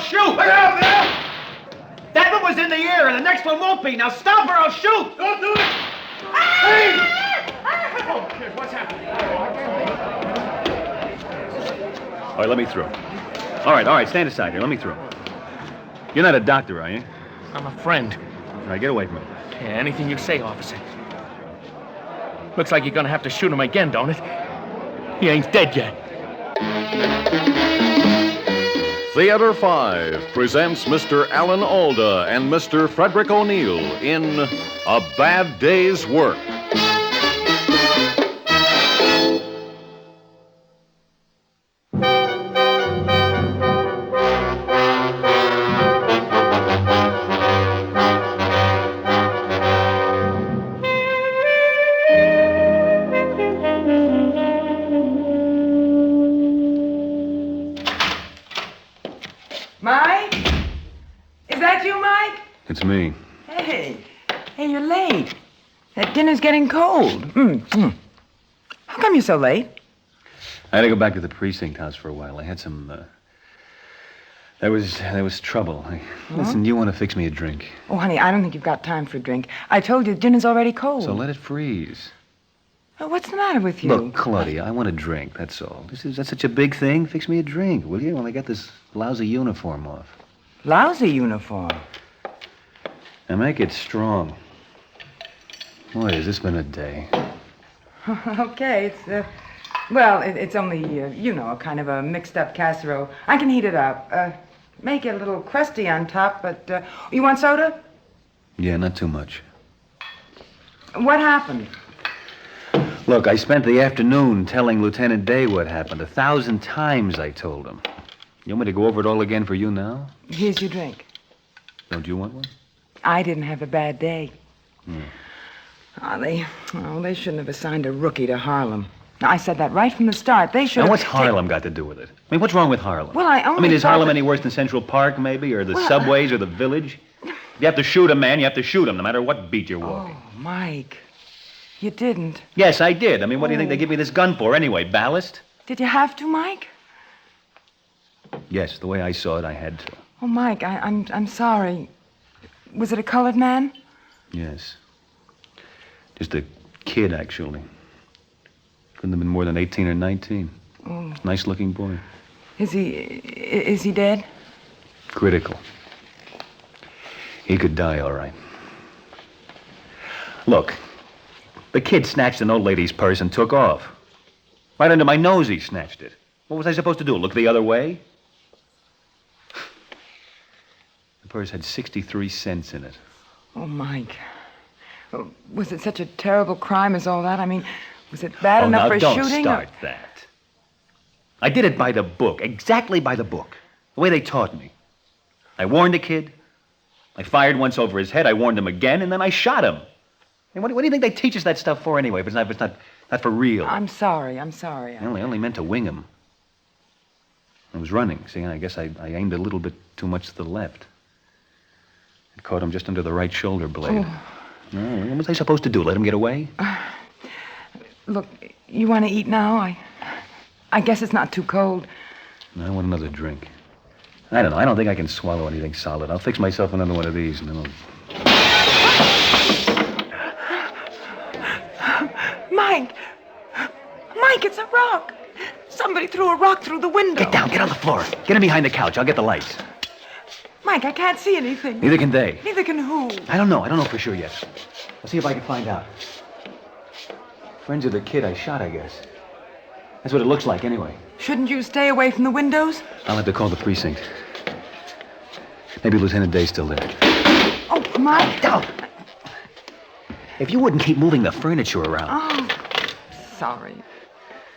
shoot! Look out there! That one was in the air, and the next one won't be. Now stop or I'll shoot! Don't do it! Hey! Oh, kid, what's happening? All right, let me through. All right, stand aside here. Let me through. You're not a doctor, are you? I'm a friend. All right, get away from me. Yeah, anything you say, officer. Looks like you're gonna have to shoot him again, don't it? He ain't dead yet. Theater 5 presents Mr. Alan Alda and Mr. Frederick O'Neill in A Bad Day's Work. Mike? Is that you, Mike? It's me. Hey, you're late. That dinner's getting cold. How come you're so late? I had to go back to the precinct house for a while. I had some, There was trouble. Listen, you want to fix me a drink? Oh, honey, I don't think you've got time for a drink. I told you dinner's already cold. So let it freeze. Oh, what's the matter with you? Look, Claudia, I want a drink, that's all. That's such a big thing? Fix me a drink, will you? When I get this lousy uniform off. Lousy uniform? Now make it strong. Boy, has this been a day. Okay, it's only, a kind of a mixed-up casserole. I can heat it up. Make it a little crusty on top, but, you want soda? Yeah, not too much. What happened? Look, I spent the afternoon telling Lieutenant Day what happened. 1,000 times I told him. You want me to go over it all again for you now? Here's your drink. Don't you want one? I didn't have a bad day. They shouldn't have assigned a rookie to Harlem. Now, I said that right from the start. They should have... Now, what's Harlem got to do with it? I mean, what's wrong with Harlem? Well, I mean, is Harlem any worse than Central Park, maybe? Or the subways or the village? If you have to shoot a man, you have to shoot him, no matter what beat you're walking. Oh, Mike. You didn't. Yes, I did. I mean, what do you think they give me this gun for anyway? Ballast? Did you have to, Mike? Yes, the way I saw it, I had to. Oh, Mike, I'm sorry. Was it a colored man? Yes. Just a kid, actually. Couldn't have been more than 18 or 19. Oh. Nice-looking boy. Is he dead? Critical. He could die, all right. Look, the kid snatched an old lady's purse and took off. Right under my nose he snatched it. What was I supposed to do, look the other way? The purse had 63 cents in it. Oh, Mike. Was it such a terrible crime as all that? I mean, was it bad enough for don't shooting? Start that. I did it by the book, exactly by the book. The way they taught me. I warned the kid. I fired once over his head. I warned him again, and then I shot him. And what do you think they teach us that stuff for anyway? If it's not for real. I'm sorry. I only meant to wing him. I was running. See, I guess I aimed a little bit too much to the left. It caught him just under the right shoulder blade. Oh. What was I supposed to do? Let him get away? Look, you want to eat now? I guess it's not too cold. I want another drink. I don't know. I don't think I can swallow anything solid. I'll fix myself another one of these, and then I'll... Mike, it's a rock. Somebody threw a rock through the window. Get down, get on the floor. Get in behind the couch. I'll get the lights. Mike, I can't see anything. Neither can they. Neither can who? I don't know for sure yet. I'll see if I can find out. Friends of the kid I shot, I guess. That's what it looks like, anyway. Shouldn't you stay away from the windows? I'll have to call the precinct. Maybe Lieutenant Day's still there. Oh, Mike. Down! If you wouldn't keep moving the furniture around. Oh, sorry.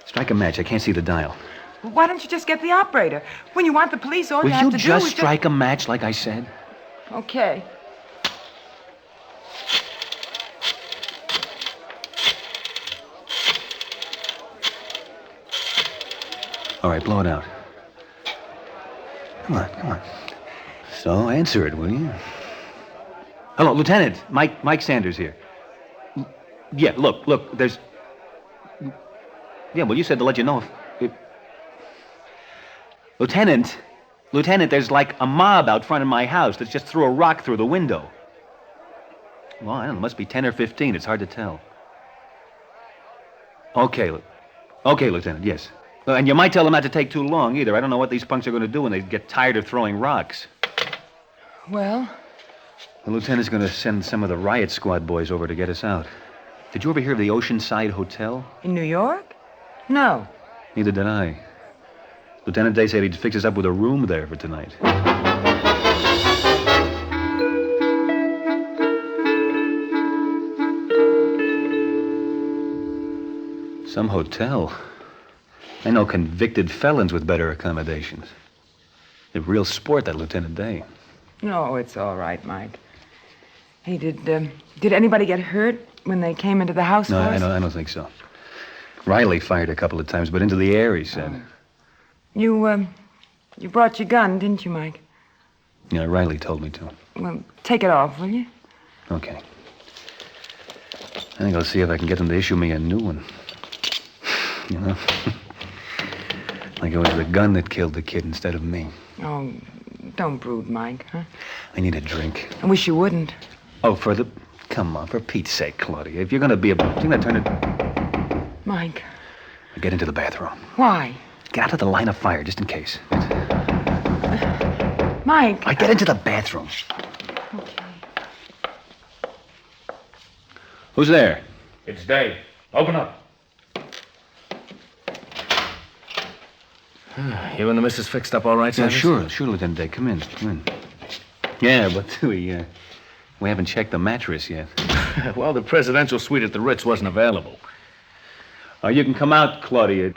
Strike a match. I can't see the dial. Well, why don't you just get the operator? When you want the police, all Will you have to do is just strike a match like I said? Okay. All right, blow it out. Come on. So, answer it, will you? Hello, Lieutenant. Mike Sanders here. Yeah, look, there's... Yeah, well, you said to let you know if... Lieutenant, Lieutenant, there's like a mob out front of my house that just threw a rock through the window. Well, I don't know, it must be 10 or 15. It's hard to tell. Okay, Lieutenant, yes. And you might tell them not to take too long, either. I don't know what these punks are going to do when they get tired of throwing rocks. Well? The lieutenant's going to send some of the riot squad boys over to get us out. Did you ever hear of the Oceanside Hotel? In New York? No. Neither did I. Lieutenant Day said he'd fix us up with a room there for tonight. Some hotel. I know convicted felons with better accommodations. A real sport, that Lieutenant Day. No, it's all right, Mike. Hey, did anybody get hurt when they came into the house? No, for us? I don't think so. Riley fired a couple of times, but into the air, he said. You brought your gun, didn't you, Mike? Yeah, Riley told me to. Well, take it off, will you? Okay. I think I'll see if I can get them to issue me a new one. You know? Like it was the gun that killed the kid instead of me. Oh, don't brood, Mike, huh? I need a drink. I wish you wouldn't. Oh, come on, for Pete's sake, Claudia. If you're gonna be you're gonna turn it... Mike. Get into the bathroom. Why? Get out of the line of fire, just in case. Mike. Get into the bathroom. Okay. Who's there? It's Day. Open up. You and the missus fixed up all right, Yeah, Sanders? sure, Lieutenant Day. Come in. Yeah, but we haven't checked the mattress yet. Well, the presidential suite at the Ritz wasn't available. You can come out, Claudia.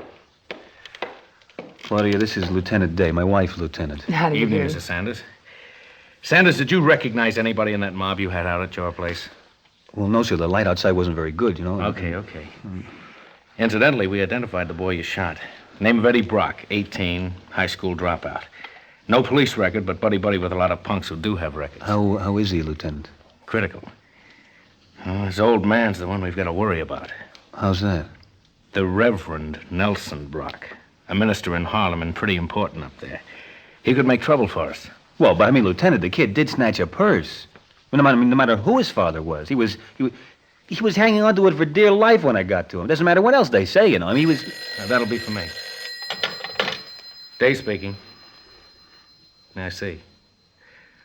Claudia, this is Lieutenant Day, my wife, Lieutenant. How do you Evening, do? Mrs. Sanders. Sanders, did you recognize anybody in that mob you had out at your place? Well, no, sir. The light outside wasn't very good, you know. Okay. Incidentally, we identified the boy you shot. Name of Eddie Brock, 18, high school dropout. No police record, but buddy-buddy with a lot of punks who do have records. How is he, Lieutenant? Critical. Oh, his old man's the one we've got to worry about. How's that? The Reverend Nelson Brock. A minister in Harlem and pretty important up there. He could make trouble for us. Well, but I mean, Lieutenant, the kid did snatch a purse. No matter who his father was, he was hanging on to it for dear life when I got to him. Doesn't matter what else they say, you know. I mean, he was... Now, that'll be for me. Day speaking. I see.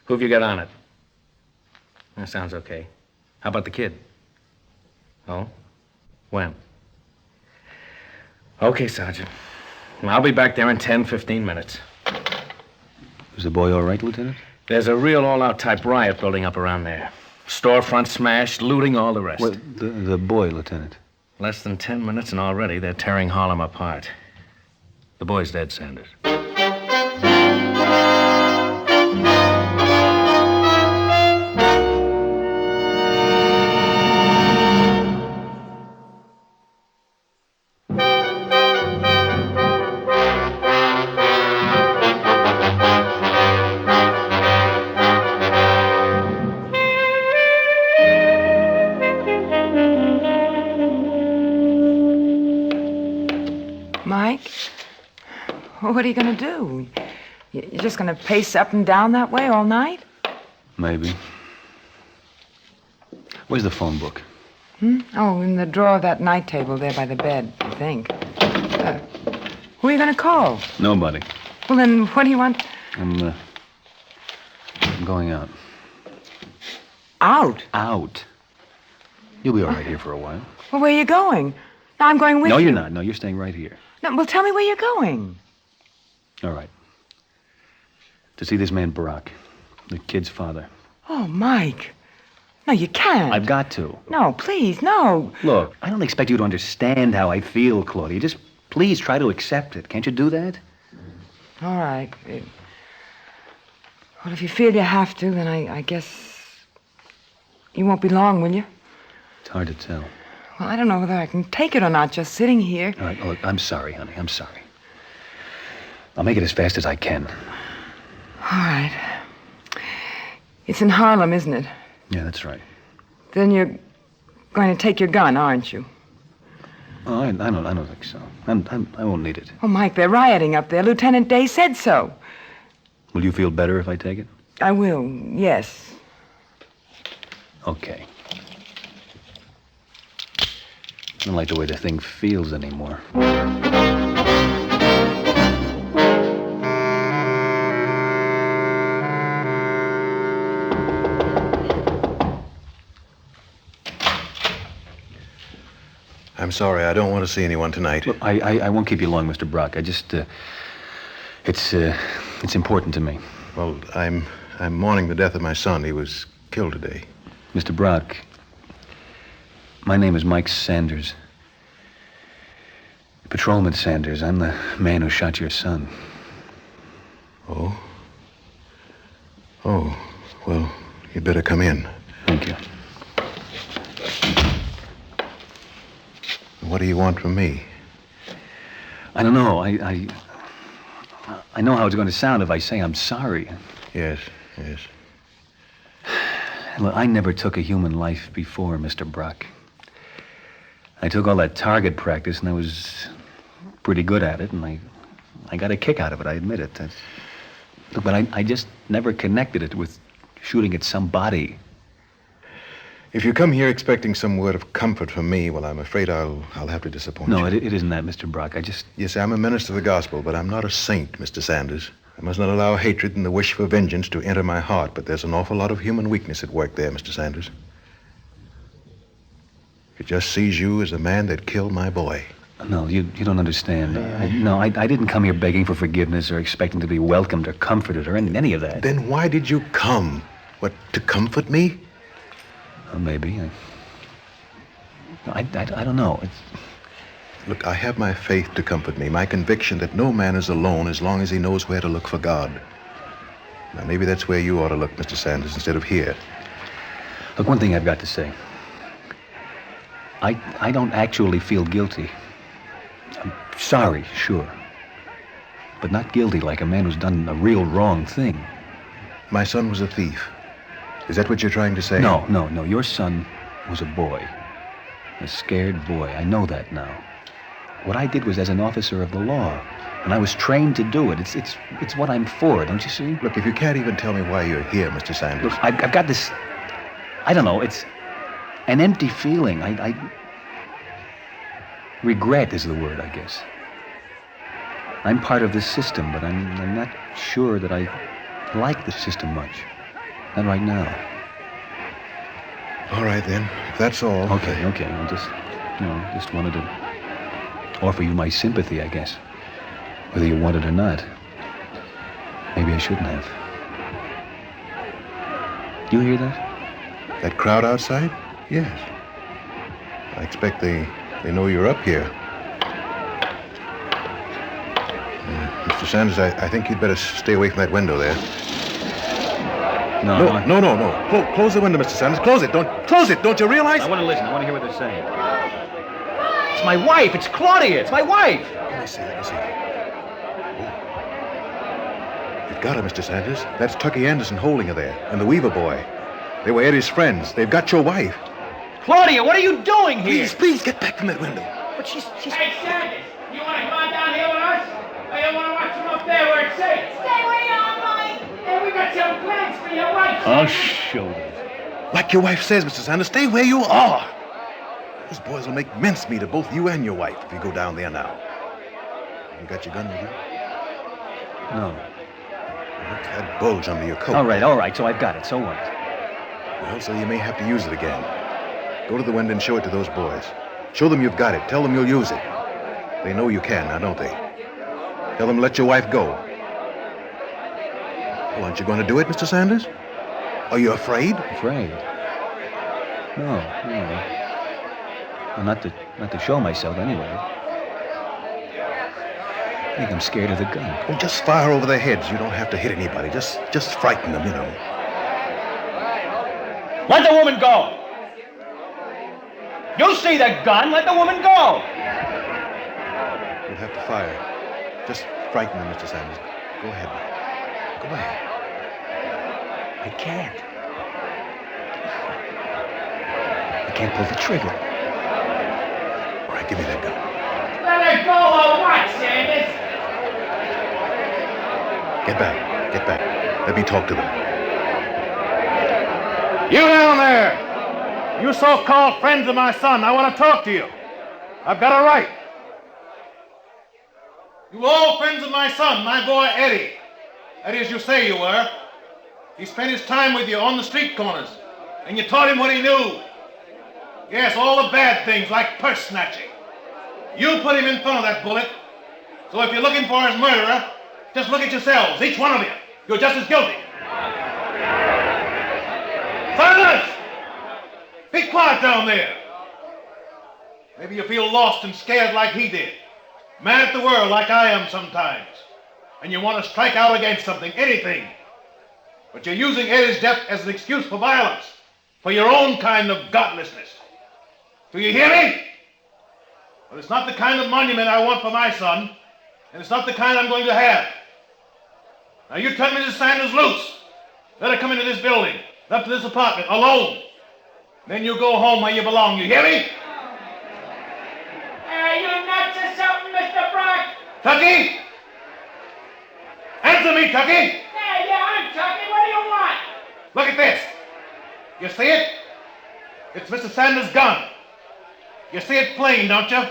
Who have you got on it? That sounds okay. How about the kid? Oh? When? Okay, Sergeant. I'll be back there in 10, 15 minutes. Was the boy all right, Lieutenant? There's a real all-out type riot building up around there. Storefront smashed, looting, all the rest. Well, the boy, Lieutenant. Less than 10 minutes and already they're tearing Harlem apart. The boy's dead, Sanders. Mike? What are you going to do? You're just going to pace up and down that way all night? Maybe. Where's the phone book? Oh, in the drawer of that night table there by the bed, I think. Who are you going to call? Nobody. Well, then, what do you want? I'm going out. Out? Out. You'll be all right here for a while. Well, where are you going? No, I'm going with you. No, you're not. No, you're staying right here. No, well, tell me where you're going. All right. To see this man Brock, the kid's father. Oh, Mike. No, you can't. I've got to. No, please, no. Look, I don't expect you to understand how I feel, Claudia. Just please try to accept it. Can't you do that? All right. Well, if you feel you have to, then I guess you won't be long, will you? It's hard to tell. Well, I don't know whether I can take it or not, just sitting here. All right, look, I'm sorry, honey. I'm sorry. I'll make it as fast as I can. All right. It's in Harlem, isn't it? Yeah, that's right. Then you're going to take your gun, aren't you? Oh, I don't think so. I won't need it. Oh, Mike, they're rioting up there. Lieutenant Day said so. Will you feel better if I take it? I will, yes. Okay. I don't like the way the thing feels anymore. I'm sorry, I don't want to see anyone tonight. Look, I won't keep you long, Mr. Brock. I just, it's important to me. Well, I'm mourning the death of my son. He was killed today. Mr. Brock, my name is Mike Sanders. Patrolman Sanders. I'm the man who shot your son. Oh? Oh, well, you'd better come in. Thank you. What do you want from me? I don't know. I know how it's going to sound if I say I'm sorry. Yes, yes. Look, I never took a human life before, Mr. Brock. I took all that target practice, and I was pretty good at it, and I got a kick out of it, I admit it. Look, but I just never connected it with shooting at somebody. If you come here expecting some word of comfort from me, well, I'm afraid I'll have to disappoint you. No, it isn't that, Mr. Brock. Yes, I'm a minister of the gospel, but I'm not a saint, Mr. Sanders. I must not allow hatred and the wish for vengeance to enter my heart, but there's an awful lot of human weakness at work there, Mr. Sanders. It just sees you as the man that killed my boy. No, you don't understand. I didn't come here begging for forgiveness or expecting to be welcomed or comforted or any of that. Then why did you come? What, to comfort me? Well, maybe. I don't know. Look, I have my faith to comfort me, my conviction that no man is alone as long as he knows where to look for God. Now, maybe that's where you ought to look, Mr. Sanders, instead of here. Look, one thing I've got to say. I don't actually feel guilty. I'm sorry, sure. But not guilty like a man who's done a real wrong thing. My son was a thief. Is that what you're trying to say? No. Your son was a boy. A scared boy. I know that now. What I did was as an officer of the law. And I was trained to do it. It's what I'm for, don't you see? Look, if you can't even tell me why you're here, Mr. Sanders. Look, I've got this... I don't know, it's an empty feeling. Regret is the word, I guess. I'm part of this system, but I'm not sure that I like the system much. Not right now. All right, then. If that's all. Okay. I just wanted to offer you my sympathy, I guess. Whether you want it or not. Maybe I shouldn't have. You hear that? That crowd outside? Yes. I expect they know you're up here. Mr. Sanders, I think you'd better stay away from that window there. No. Close the window, Mr. Sanders. Close it. Don't you realize? I want to listen. I want to hear what they're saying. It's my wife. It's Claudia. It's my wife. Let me see. Oh. You've got her, Mr. Sanders. That's Tucky Anderson holding her there, and the Weaver boy. They were Eddie's friends. They've got your wife. Claudia, what are you doing here? Please, get back from that window. But she's... Hey, Sanders, you want to come on down here with us? Or you want to watch from up there where it's safe? Stay where you are, Mike. Hey, we got some plans for your wife. I'll show you. Like your wife says, Mr. Sanders, stay where you are. Those boys will make mincemeat of both you and your wife if you go down there now. You got your gun with you? No. Look, that bulge under your coat. All right. So I've got it. So what? Well, so you may have to use it again. Go to the window and show it to those boys. Show them you've got it. Tell them you'll use it. They know you can now, don't they? Tell them to let your wife go. Well, aren't you going to do it, Mr. Sanders? Are you afraid? Afraid? No. Well, not to show myself anyway. I think I'm scared of the gun. Well, just fire over their heads. You don't have to hit anybody. Just frighten them, you know. Let the woman go. You see the gun. Let the woman go. You'll have to fire. Just frighten them, Mr. Sanders. Go ahead. I can't. I can't pull the trigger. All right, give me that gun. Let her go or what, Sanders? Get back. Get back. Let me talk to them. You down there! You so-called friends of my son, I want to talk to you. I've got a right. You all friends of my son, my boy Eddie. That is, you say you were. He spent his time with you on the street corners, and you taught him what he knew. Yes, all the bad things like purse snatching. You put him in front of that bullet, so if you're looking for his murderer, just look at yourselves, each one of you. You're just as guilty. Silence! Be quiet down there. Maybe you feel lost and scared like he did. Mad at the world like I am sometimes. And you want to strike out against something, anything. But you're using Eddie's death as an excuse for violence, for your own kind of godlessness. Do you hear me? Well, it's not the kind of monument I want for my son, and it's not the kind I'm going to have. Now you turn Mrs. Sanders loose. Let her come into this building, up to this apartment, alone. Then you go home where you belong. You hear me? Are you nuts or something, Mr. Brock? Tucky? Answer me, Tucky! Yeah, I'm Tucky. What do you want? Look at this. You see it? It's Mr. Sanders' gun. You see it plain, don't you?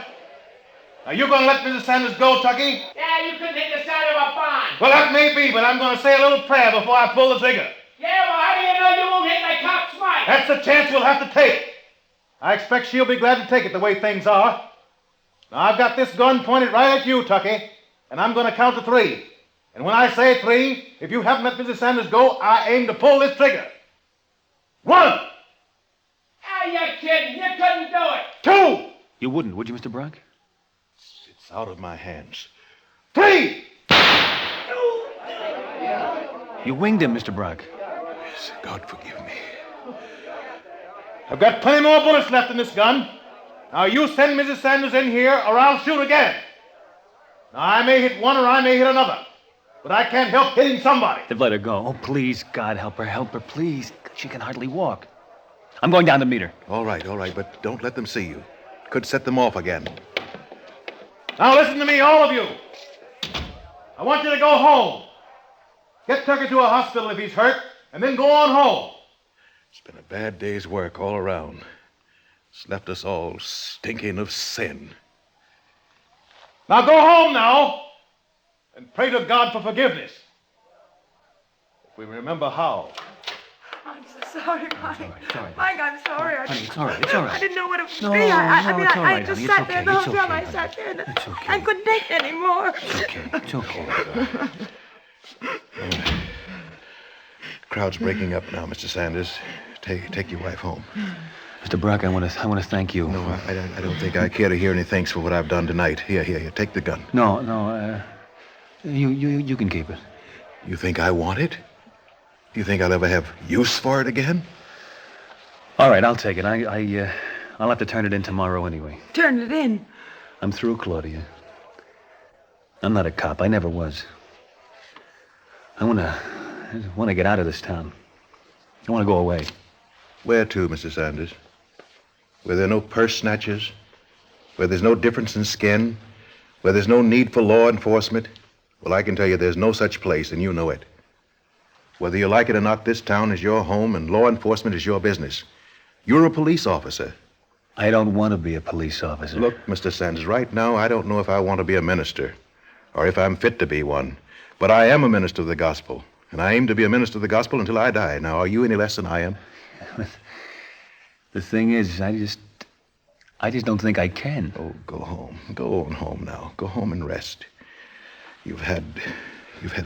Are you going to let Mrs. Sanders go, Tucky? Yeah, you couldn't hit the side of a barn. Well, that may be, but I'm going to say a little prayer before I pull the trigger. Yeah, well, how do you know you won't hit my top smite? That's the chance we'll have to take. I expect she'll be glad to take it the way things are. Now, I've got this gun pointed right at you, Tucky, and I'm going to count to 3. And when I say 3, if you haven't let Mrs. Sanders go, I aim to pull this trigger. 1, Are you kidding? You couldn't do it. 2, You wouldn't, would you, Mr. Brock? It's out of my hands. 3. You winged him, Mr. Brock. Yes, God forgive me. I've got plenty more bullets left in this gun. Now, you send Mrs. Sanders in here, or I'll shoot again. Now, I may hit one or I may hit another, but I can't help hitting somebody. They've let her go. Oh, please, God, help her, please. She can hardly walk. I'm going down to meet her. All right, but don't let them see you. Could set them off again. Now, listen to me, all of you. I want you to go home. Get Tucker to a hospital if he's hurt, and then go on home. It's been a bad day's work all around. It's left us all stinking of sin. Now, go home now, and pray to God for forgiveness. If we remember how. I'm so sorry, Mike. It's all right. Mike, I'm sorry. Honey, it's all right. I didn't know what it would No, be. no, I mean, it's all I right, just honey. sat It's there okay. the whole It's time. okay, I sat there and It's okay. I couldn't take it anymore. It's okay. Crowd's breaking up now, Mr. Sanders. Take your wife home. Mr. Brock, I want to thank you. No, I don't think I care to hear any thanks for what I've done tonight. Here, take the gun. No, you can keep it. You think I want it? You think I'll ever have use for it again? All right, I'll take it. I'll have to turn it in tomorrow anyway. Turn it in. I'm through, Claudia. I'm not a cop. I never was. I want to get out of this town. I want to go away. Where to, Mr. Sanders? Where there are no purse snatchers? Where there's no difference in skin? Where there's no need for law enforcement? Well, I can tell you there's no such place, and you know it. Whether you like it or not, this town is your home, and law enforcement is your business. You're a police officer. I don't want to be a police officer. Look, Mr. Sanders, right now, I don't know if I want to be a minister, or if I'm fit to be one. But I am a minister of the gospel, and I aim to be a minister of the gospel until I die. Now, are you any less than I am? The thing is, I just don't think I can. Oh, go home. Go on home now. Go home and rest. You've had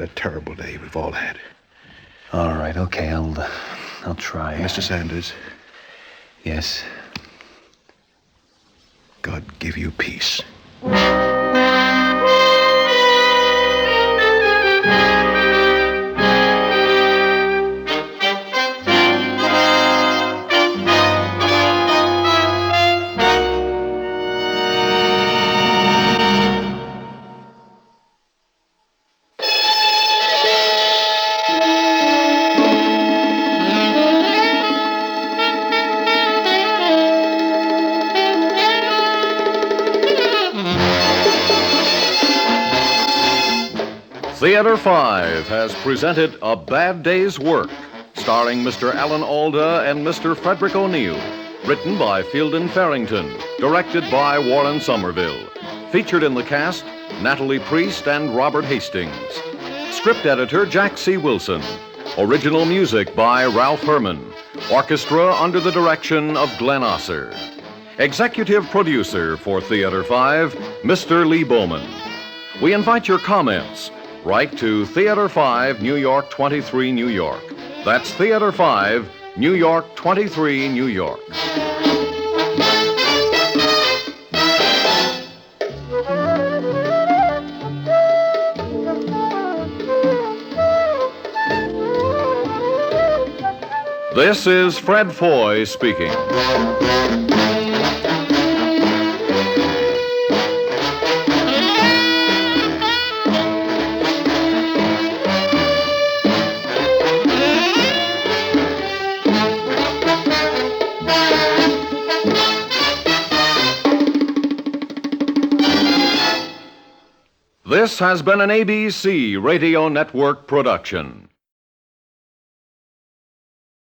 a terrible day. We've all had. All right, okay, I'll try. Mr. Sanders, Yes. God give you peace. Theater 5 has presented A Bad Day's Work, starring Mr. Alan Alda and Mr. Frederick O'Neill. Written by Fielden Farrington, directed by Warren Somerville. Featured in the cast, Natalie Priest and Robert Hastings. Script editor, Jack C. Wilson. Original music by Ralph Herman. Orchestra under the direction of Glenn Osser. Executive producer for Theater 5, Mr. Lee Bowman. We invite your comments. Write to Theater 5, New York 23, New York. That's Theater 5, New York 23, New York. This is Fred Foy speaking. This has been an ABC Radio Network production.